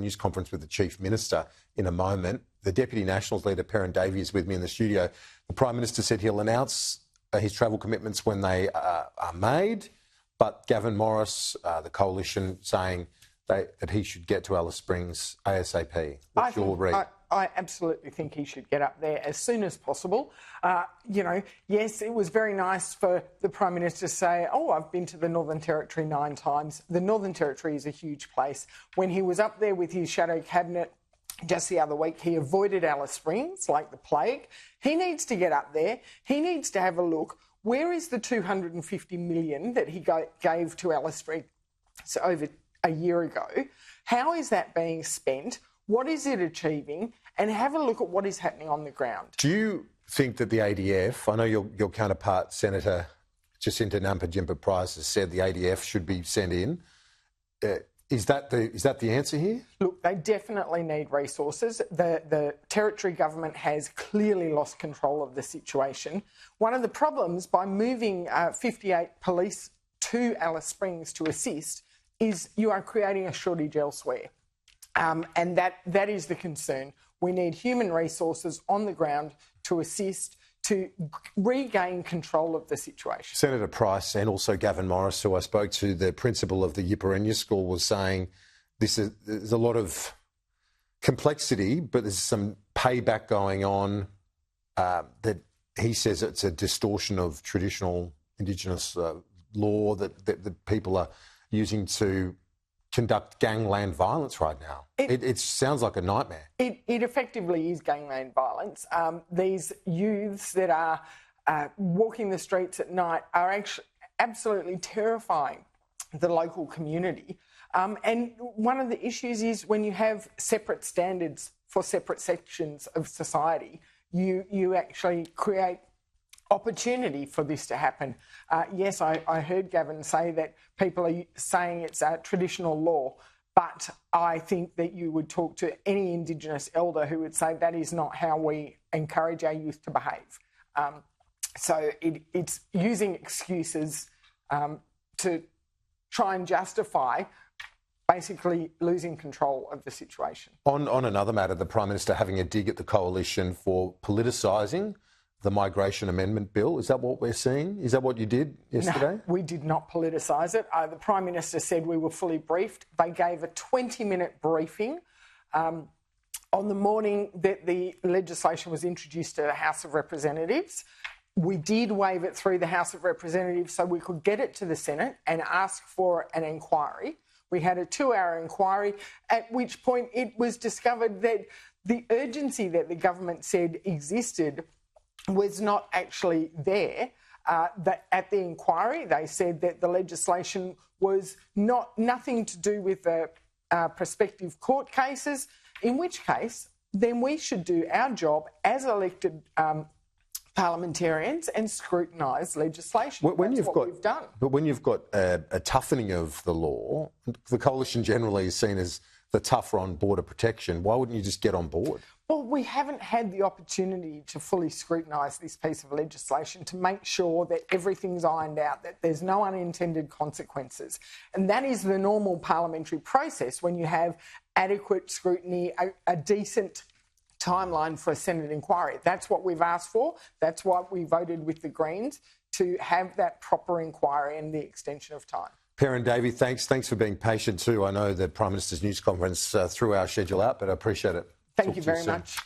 news conference with the Chief Minister in a moment. The Deputy Nationals leader, Kieran Gilbert, is with me in the studio. The Prime Minister said he'll announce his travel commitments when they are made, but Gavin Morris, the Coalition, saying that he should get to Alice Springs ASAP. What's your read? I absolutely think he should get up there as soon as possible. Yes, it was very nice for the Prime Minister to say, oh, I've been to the Northern Territory 9 times. The Northern Territory is a huge place. When he was up there with his shadow cabinet just the other week, he avoided Alice Springs like the plague. He needs to get up there. He needs to have a look. Where is the $250 million that he gave to Alice Springs over a year ago? How is that being spent? What is it achieving? And have a look at what is happening on the ground. Do you think that the ADF, I know your counterpart, Senator Jacinta Nampijinpa-Price, has said the ADF should be sent in. Is that the answer here? Look, they definitely need resources. The Territory government has clearly lost control of the situation. One of the problems by moving 58 police to Alice Springs to assist is you are creating a shortage elsewhere. And that is the concern. We need human resources on the ground to assist, to regain control of the situation. Senator Price and also Gavin Morris, who I spoke to, the principal of the Yiparenya School, was saying there's a lot of complexity, but there's some payback going on that he says it's a distortion of traditional Indigenous law that people are using to conduct gangland violence right now. It sounds like a nightmare. It effectively is gangland violence. These youths that are walking the streets at night are actually absolutely terrifying the local community. And one of the issues is when you have separate standards for separate sections of society, you actually create opportunity for this to happen. Yes, I heard Gavin say that people are saying it's a traditional law, but I think that you would talk to any Indigenous elder who would say that is not how we encourage our youth to behave. So it's using excuses to try and justify basically losing control of the situation. On another matter, the Prime Minister having a dig at the Coalition for politicising the Migration Amendment Bill. Is that what we're seeing? Is that what you did yesterday? No, we did not politicise it. The Prime Minister said we were fully briefed. They gave a 20-minute briefing on the morning that the legislation was introduced to the House of Representatives. We did wave it through the House of Representatives so we could get it to the Senate and ask for an inquiry. We had a 2-hour inquiry, at which point it was discovered that the urgency that the government said existed was not actually there. That at the inquiry, they said that the legislation was nothing to do with the prospective court cases, in which case then we should do our job as elected parliamentarians and scrutinise legislation. That's what we've done. But when you've got a toughening of the law, the Coalition generally is seen as the tougher on border protection. Why wouldn't you just get on board? Well, we haven't had the opportunity to fully scrutinise this piece of legislation to make sure that everything's ironed out, that there's no unintended consequences. And that is the normal parliamentary process when you have adequate scrutiny, a decent timeline for a Senate inquiry. That's what we've asked for. That's why we voted with the Greens, to have that proper inquiry and the extension of time. Kieran Gilbert, thanks for being patient too. I know the Prime Minister's news conference threw our schedule out, but I appreciate it. Thank you very much.